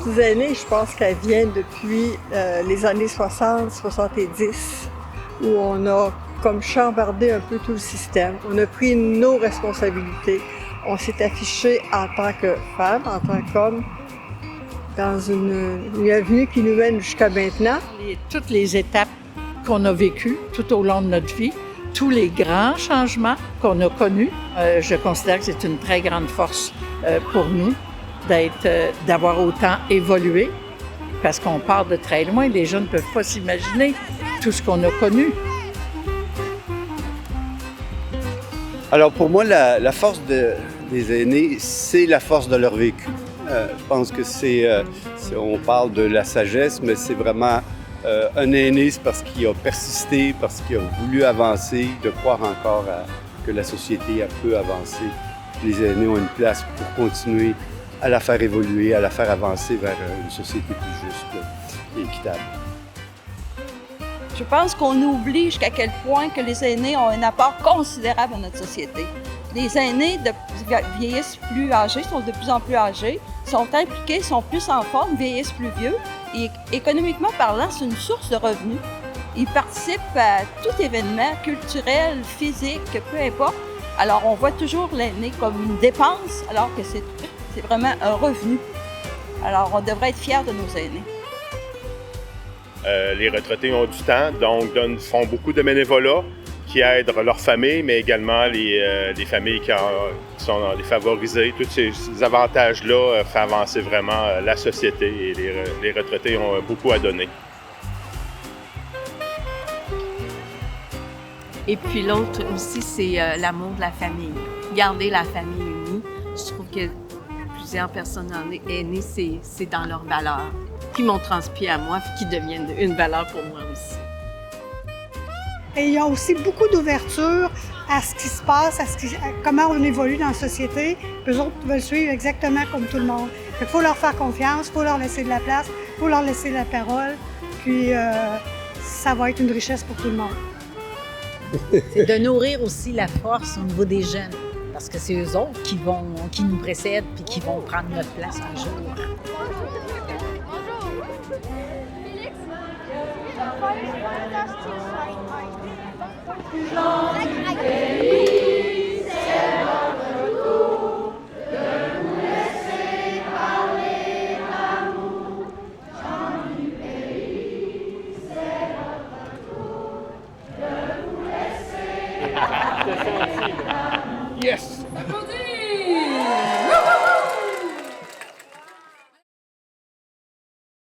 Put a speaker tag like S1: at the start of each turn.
S1: du aîné, je pense qu'elle vient depuis les années 60-70, où on a comme chambardé un peu tout le système. On a pris nos responsabilités. On s'est affiché en tant que femme, en tant qu'homme, dans une avenue qui nous mène jusqu'à maintenant.
S2: Toutes les étapes qu'on a vécues tout au long de notre vie, tous les grands changements qu'on a connus, je considère que c'est une très grande force pour nous d'avoir autant évolué, parce qu'on part de très loin. Les gens ne peuvent pas s'imaginer tout ce qu'on a connu.
S3: Alors pour moi, la force des aînés, c'est la force de leur vécu. Je pense que on parle de la sagesse, mais c'est vraiment un aîné, c'est parce qu'il a persisté, parce qu'il a voulu avancer, de croire encore que la société peut avancer. Les aînés ont une place pour continuer à la faire évoluer, à la faire avancer vers une société plus juste et équitable.
S4: Je pense qu'on oublie jusqu'à quel point que les aînés ont un apport considérable à notre société. Les aînés vieillissent plus âgés, sont de plus en plus âgés, sont impliqués, sont plus en forme, vieillissent plus vieux. Et économiquement parlant, c'est une source de revenus. Ils participent à tout événement culturel, physique, peu importe. Alors, on voit toujours l'aîné comme une dépense, alors que c'est vraiment un revenu. Alors, on devrait être fiers de nos aînés.
S5: Les retraités ont du temps, donc font beaucoup de bénévolat qui aident leurs familles, mais également les familles qui sont défavorisées. Tous ces avantages-là font avancer vraiment la société et les retraités ont beaucoup à donner.
S6: Et puis l'autre aussi, c'est l'amour de la famille. Garder la famille unie. Je trouve que plusieurs personnes aînées, c'est dans leurs valeurs qui m'ont transmis à moi et qui deviennent une valeur pour moi aussi.
S7: Et il y a aussi beaucoup d'ouverture à ce qui se passe, à comment on évolue dans la société. Eux autres veulent suivre exactement comme tout le monde. Il faut leur faire confiance, il faut leur laisser de la place, il faut leur laisser la parole. Puis ça va être une richesse pour tout le monde.
S8: C'est de nourrir aussi la force au niveau des jeunes, parce que c'est eux autres qui nous précèdent puis qui vont prendre notre place un jour.
S5: Yes!